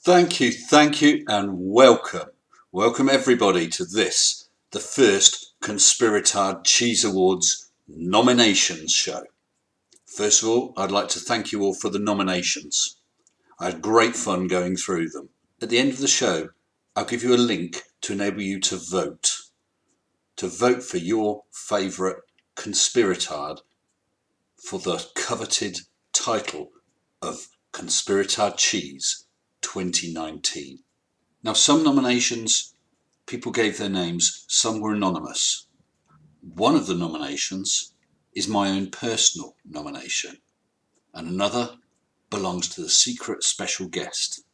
Thank you, and welcome. Welcome everybody to this, the first Conspiritard Cheese Awards nominations show. First of all, I'd like to thank you all for the nominations. I had great fun going through them. At the end of the show, I'll give you a link to enable you to vote for your favourite Conspiritard for the coveted title of Conspiritard Cheese 2019. Now, some nominations, people gave their names, some were anonymous. One of the nominations is my own personal nomination, and another belongs to the secret special guest.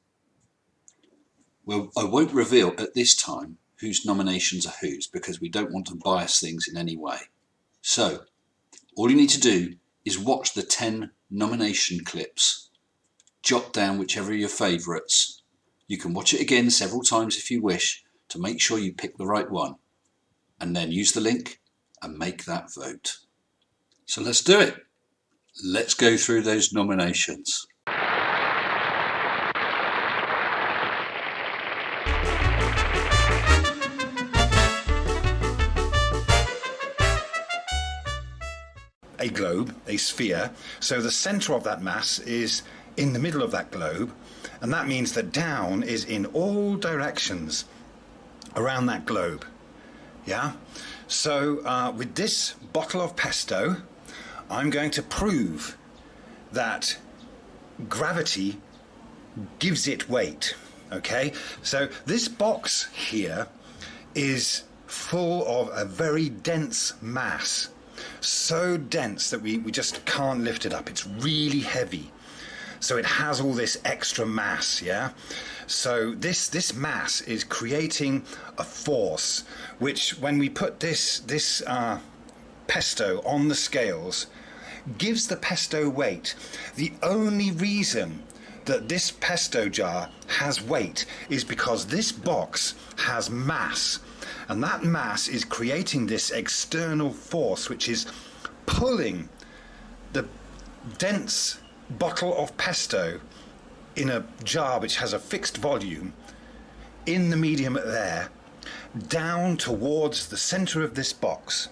Well, I won't reveal at this time whose nominations are whose, because we don't want to bias things in any way. So, all you need to do is watch the 10 nomination clips, jot down whichever are your favourites. You can watch it again several times if you wish to make sure you pick the right one, and then use the link and make that vote. So let's do it. Let's go through those nominations. A globe, a sphere, so the centre of that mass is in the middle of that globe, and that means that down is in all directions around that globe. Yeah? So with this bottle of pesto, I'm going to prove that gravity gives it weight. Okay? So this box here is full of a very dense mass. So dense that we just can't lift it up. It's really heavy. So it has all this extra mass, yeah? So this mass is creating a force, which when we put this pesto on the scales, gives the pesto weight. The only reason that this pesto jar has weight is because this box has mass. And that mass is creating this external force which is pulling the dense bottle of pesto in a jar which has a fixed volume in the medium of air down towards the center of this box.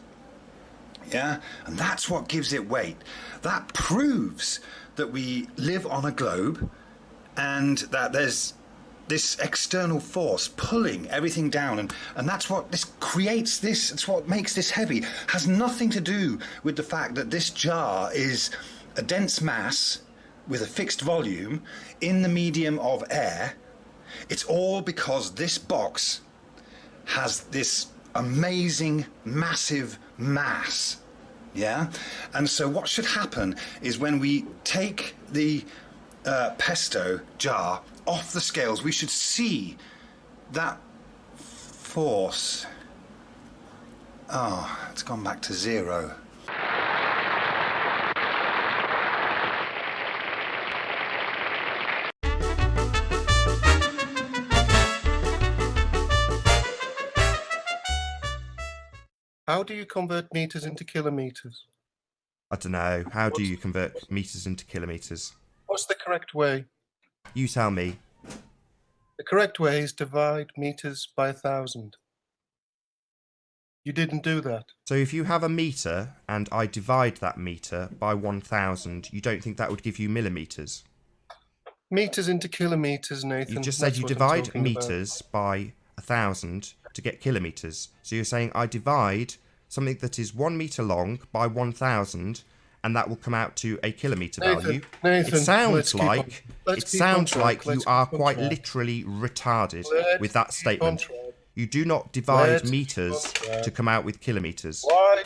Yeah, and that's what gives it weight. That proves that we live on a globe and that there's this external force pulling everything down, and that's what this creates. It's what makes this heavy. Has nothing to do with the fact that this jar is a dense mass with a fixed volume in the medium of air. It's all because this box has this amazing massive mass. Yeah, and so what should happen is when we take the pesto jar off the scales, we should see that force. Oh, it's gone back to zero. How do you convert meters into kilometers? I don't know. How do you convert meters into kilometers? What's the correct way? You tell me. The correct way is divide meters by 1,000. You didn't do that. So if you have a meter and I divide that meter by 1,000, you don't think that would give you millimeters? Meters into kilometers, Nathan. You just said you divide meters by 1,000 to get kilometers. So you're saying I divide something that is 1 meter long by 1,000, and that will come out to a kilometer value. Nathan, it sounds like you are quite literally retarded with that statement. You do not divide meters to come out with kilometers. Why?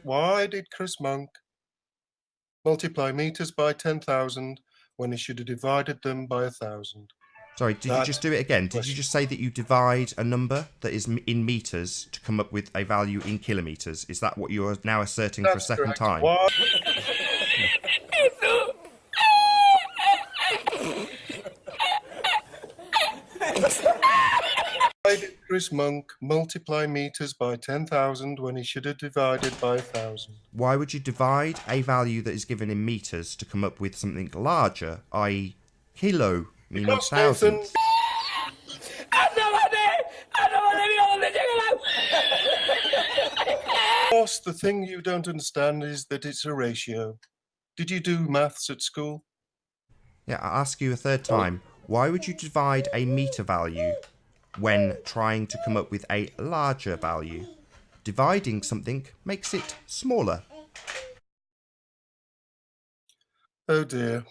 Why did Chris Monk multiply meters by 10,000 when he should have divided them by 1,000? Sorry, did you just do it again? Did you just say that you divide a number that is in meters to come up with a value in kilometers? Is that what you are now asserting for a second time? Why? Why did Chris Monk multiply meters by 10,000 when he should have divided by 1,000? Why would you divide a value that is given in meters to come up with something larger, i.e. kilo, meaning Because, Nathan, thousands? Boss, the thing you don't understand is that it's a ratio. Did you do maths at school? Yeah, I'll ask you a third time. Why would you divide a meter value when trying to come up with a larger value? Dividing something makes it smaller. Oh dear.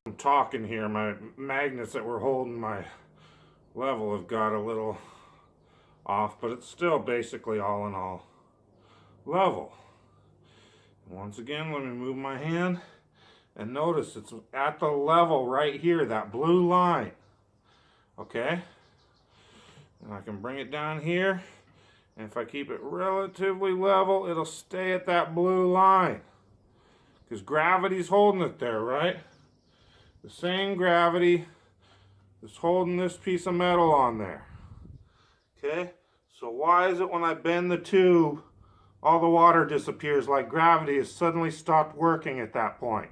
I'm talking here. My magnets that were holding my level have got a little off, but it's still basically all in all level. Once again, let me move my hand and notice it's at the level right here, that blue line. Okay? And I can bring it down here, and if I keep it relatively level, it'll stay at that blue line. Because gravity's holding it there, right? The same gravity is holding this piece of metal on there. Okay? So why is it when I bend the tube, all the water disappears like gravity has suddenly stopped working at that point?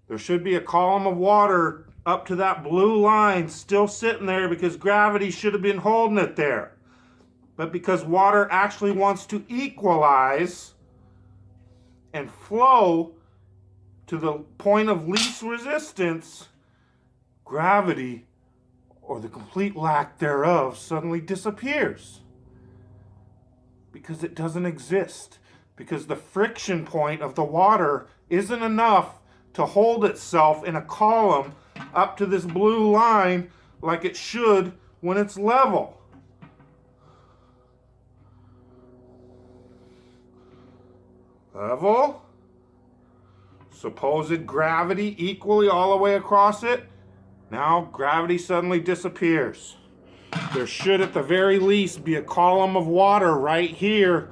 There should be a column of water up to that blue line still sitting there because gravity should have been holding it there. But because water actually wants to equalize and flow to the point of least resistance, gravity, or the complete lack thereof, suddenly disappears. Because it doesn't exist. Because the friction point of the water isn't enough to hold itself in a column up to this blue line like it should when it's level. Level. Supposed gravity equally all the way across it. Now gravity suddenly disappears. There should at the very least be a column of water right here,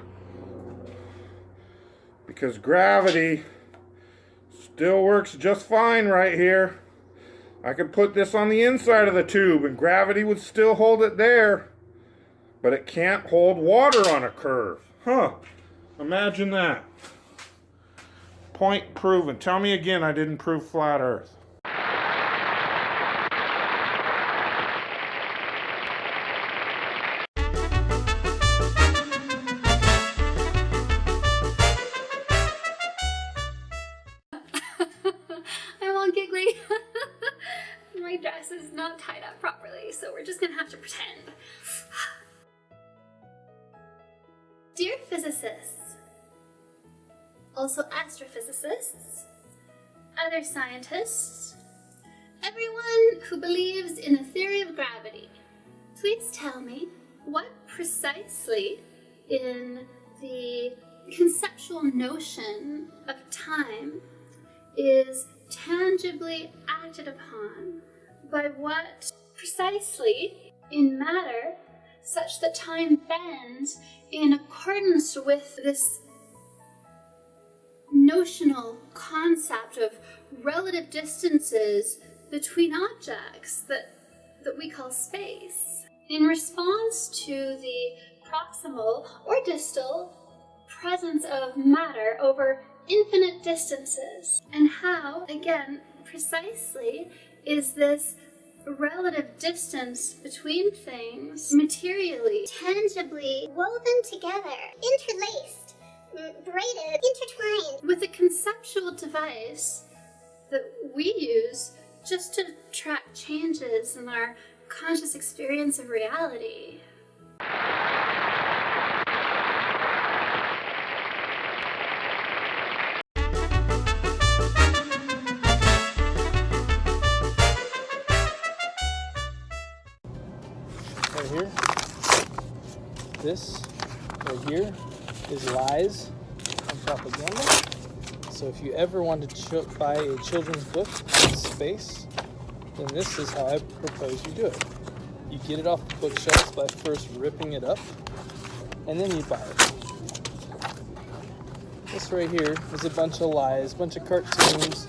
because gravity still works just fine right here. I could put this on the inside of the tube and gravity would still hold it there, but it can't hold water on a curve. Huh, imagine that. Point proven. Tell me again I didn't prove flat Earth. I'm all giggly. My dress is not tied up properly, so we're just gonna have to pretend. Dear physicists, also astrophysicists, other scientists, everyone who believes in the theory of gravity, please tell me what precisely in the conceptual notion of time is tangibly acted upon by what precisely in matter such that time bends in accordance with this notional concept of relative distances between objects that we call space, in response to the proximal or distal presence of matter over infinite distances, and how, again, precisely is this relative distance between things materially, tangibly woven together, interlaced, braided, intertwined, with a conceptual device that we use just to track changes in our conscious experience of reality. Right here, this right here is lies and propaganda. So if you ever want to buy a children's book on space, then this is how I propose you do it. You get it off the bookshelves by first ripping it up, and then you buy it. This right here is a bunch of lies, a bunch of cartoons.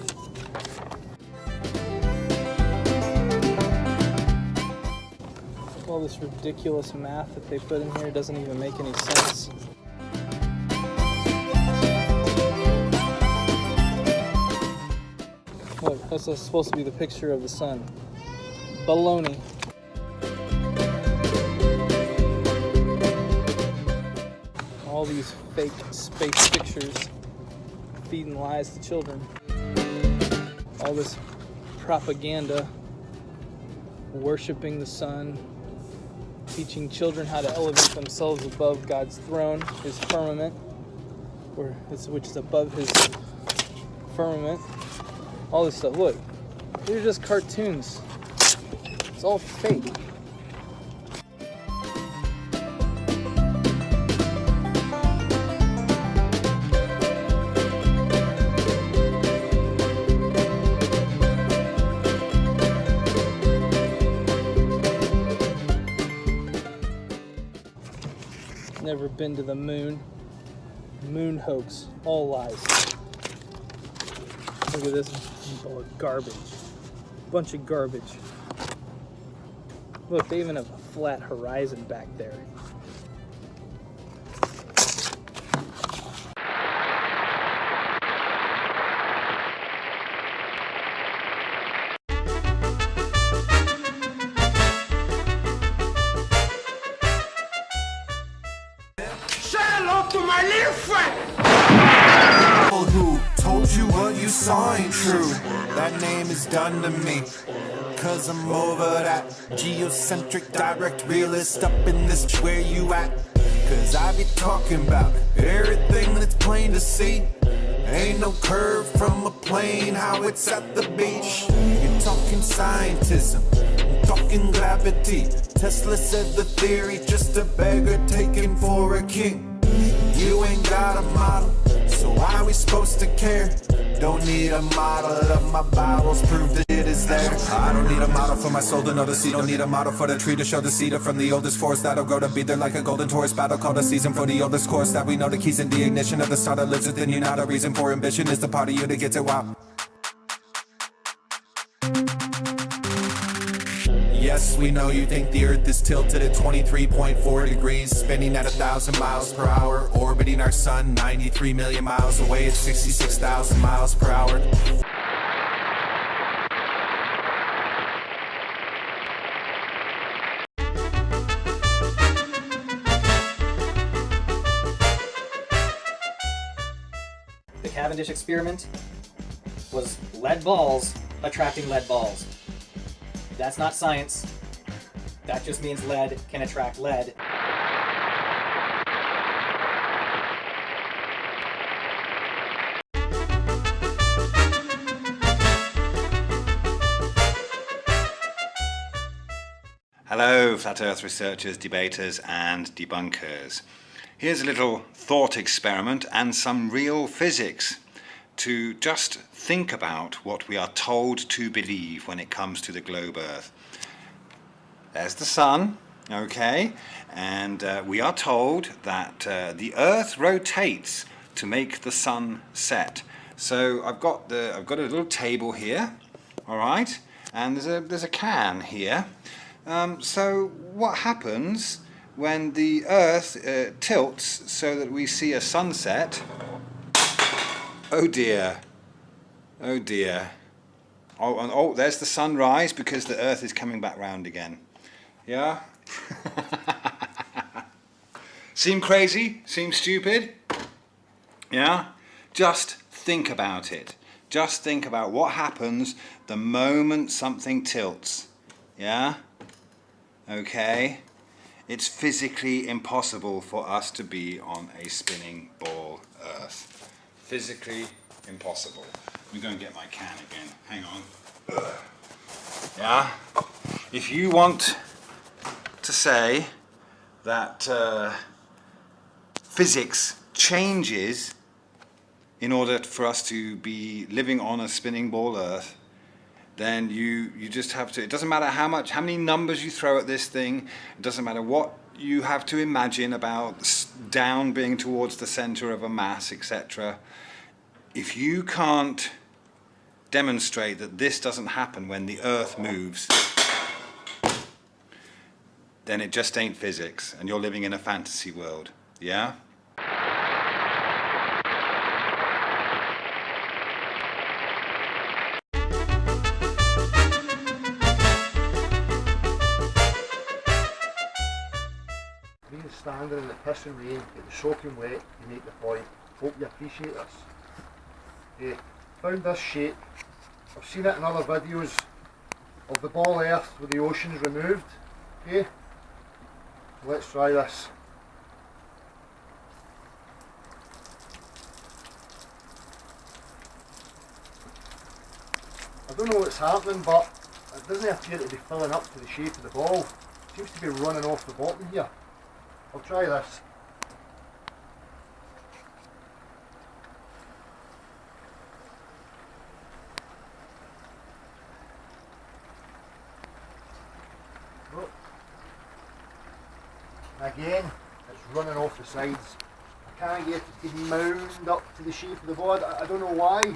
All this ridiculous math that they put in here doesn't even make any sense. Look, that's supposed to be the picture of the sun. Baloney. All these fake space pictures feeding lies to children. All this propaganda, worshiping the sun, teaching children how to elevate themselves above God's throne, his firmament, which is above his firmament. All this stuff. Look, these are just cartoons. It's all fake. Never been to the moon. Moon hoax. All lies. Look at this ball of garbage. Bunch of garbage. Look, they even have a flat horizon back there. Who told you what you saw ain't true? That name is done to me, cause I'm over that. Geocentric direct realist up in this where you at. Cause I be talking about everything that's plain to see. Ain't no curve from a plane, how it's at the beach. You're talking scientism, I'm talking gravity. Tesla said the theory, just a beggar taken for a king. You ain't got a model, so why we supposed to care? Don't need a model of my Bibles, prove that it is there. I don't need a model for my soul to know the seed. Don't need a model for the tree to show the cedar from the oldest forest that'll grow to be there like a golden Taurus battle called a season for the oldest course that we know the keys and the ignition of the star that lives within you. Not a reason for ambition is the part of you that gets it. Wow. Yes, we know you think the Earth is tilted at 23.4 degrees, spinning at 1,000 miles per hour, orbiting our sun 93 million miles away at 66,000 miles per hour. The Cavendish experiment was lead balls attracting lead balls. That's not science. That just means lead can attract lead. Hello, Flat Earth researchers, debaters and debunkers. Here's a little thought experiment and some real physics to just think about what we are told to believe when it comes to the globe Earth. There's the sun, okay, and we are told that the Earth rotates to make the sun set. So I've got a little table here, all right, and there's a can here. So what happens when the Earth tilts so that we see a sunset? Oh dear. Oh dear. Oh, there's the sunrise because the Earth is coming back round again. Yeah? Seem crazy? Seem stupid? Yeah? Just think about it. Just think about what happens the moment something tilts. Yeah? Okay? It's physically impossible for us to be on a spinning ball Earth. Physically impossible. Let me go and get my can again. Hang on. Yeah? If you want to say that physics changes in order for us to be living on a spinning ball Earth, then you just have to, it doesn't matter how many numbers you throw at this thing, it doesn't matter what you have to imagine about down being towards the centre of a mass, etc. If you can't demonstrate that this doesn't happen when the Earth moves, then it just ain't physics, and you're living in a fantasy world, yeah? Standing in the pissing rain, get the soaking wet, you make the point. Hope you appreciate this. Okay, found this shape. I've seen it in other videos of the ball earth with the oceans removed. Okay, so let's try this. I don't know what's happening, but it doesn't appear to be filling up to the shape of the ball. It seems to be running off the bottom here. I'll try this. Look. Again, it's running off the sides. I can't get it to mound up to the shape of the board. I don't know why.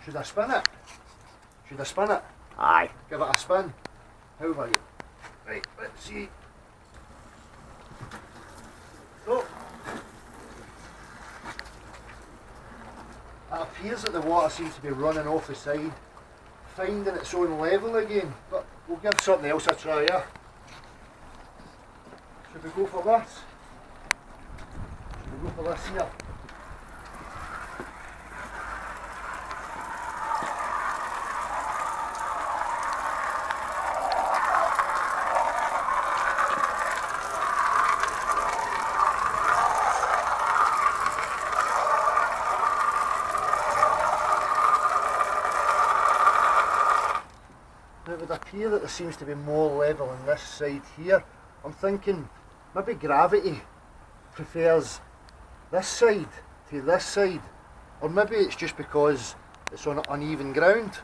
Should I spin it? Should I spin it? Aye. Give it a spin. How about you? Right, let's see. So, it appears that the water seems to be running off the side, finding its own level again, but we'll give something else a try here. Should we go for this? Should we go for this here? It would appear that there seems to be more level on this side here. I'm thinking maybe gravity prefers this side to this side, or maybe it's just because it's on uneven ground.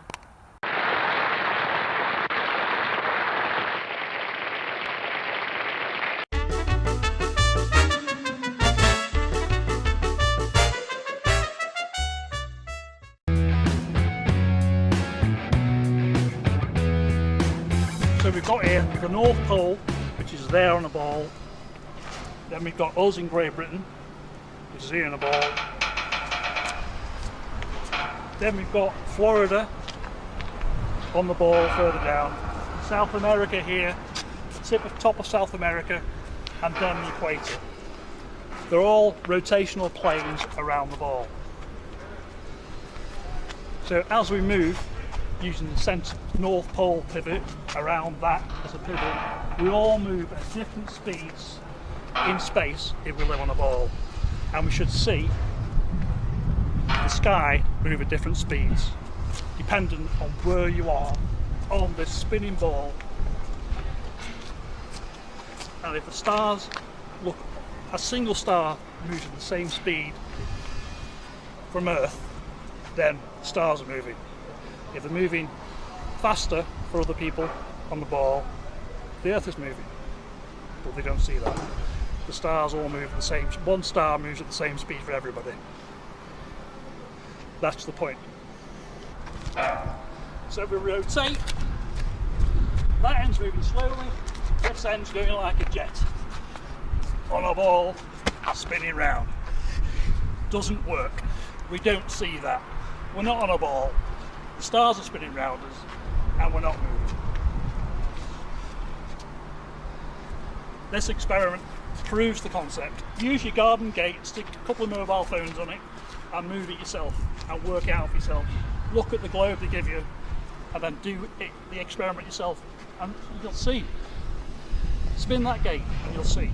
So we've got here the North Pole, which is there on the ball. Then we've got us in Great Britain, which is here on the ball. Then we've got Florida on the ball further down. South America here, top of South America, and then the equator. They're all rotational planes around the ball. So as we move, using the centre North Pole pivot around that as a pivot, we all move at different speeds in space if we live on a ball, and we should see the sky move at different speeds dependent on where you are on this spinning ball. And if the stars look, a single star moves at the same speed from Earth, then stars are moving. If they're moving faster for other people on the ball, the Earth is moving, but they don't see that. The stars all move at the same, one star moves at the same speed for everybody. That's the point. So we rotate, that end's moving slowly, this end's going like a jet on a ball spinning round. Doesn't work. We don't see that. We're not on a ball. The stars are spinning round us and we're not moving. This experiment proves the concept. Use your garden gate, stick a couple of mobile phones on it and move it yourself and work it out for yourself. Look at the globe they give you and then do the experiment yourself and you'll see. Spin that gate and you'll see.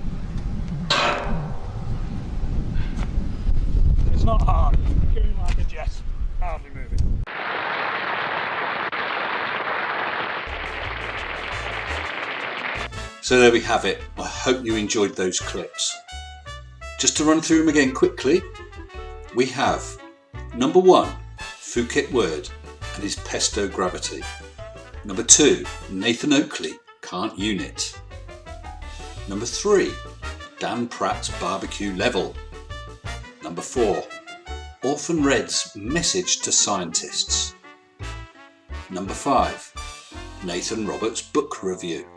It's not hard. It's going like a jet, hardly moving. So there we have it. I hope you enjoyed those clips. Just to run through them again quickly, we have number 1, Phuket Word and his Pesto gravity. Number 2, Nathan Oakley Can't Unit. Number 3, Dan Pratt's Barbecue Level. Number 4, Orphan Red's Message to Scientists. Number 5, Nathan Roberts' Book Review.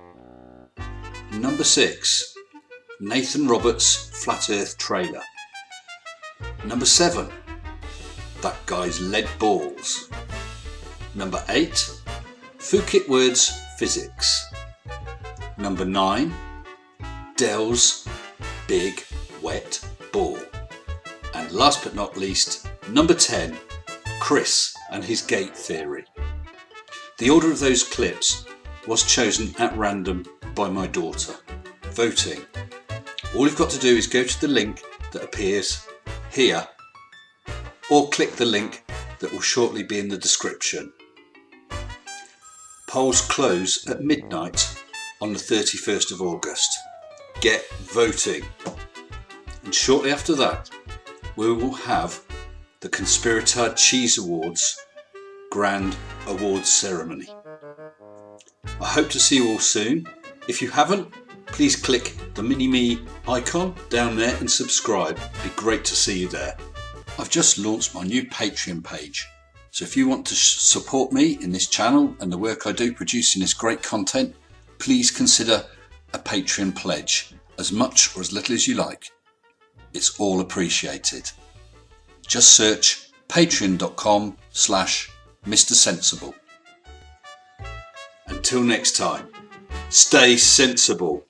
Number 6, Nathan Roberts' Flat Earth Trailer. Number 7, That Guy's Lead Balls. Number 8, Fukit Words Physics. Number 9, Dell's Big Wet Ball. And last but not least, number 10, Chris and his gate theory. The order of those clips was chosen at random by my daughter, voting. All you've got to do is go to the link that appears here, or click the link that will shortly be in the description. Polls close at midnight on the 31st of August. Get voting. And shortly after that, we will have the Conspiritard Cheese Awards Grand Awards Ceremony. I hope to see you all soon. If you haven't, please click the mini-me icon down there and subscribe. It'd be great to see you there. I've just launched my new Patreon page. So if you want to support me in this channel and the work I do producing this great content, please consider a Patreon pledge, as much or as little as you like. It's all appreciated. Just search patreon.com/Mr. Sensible. Until next time, stay sensible.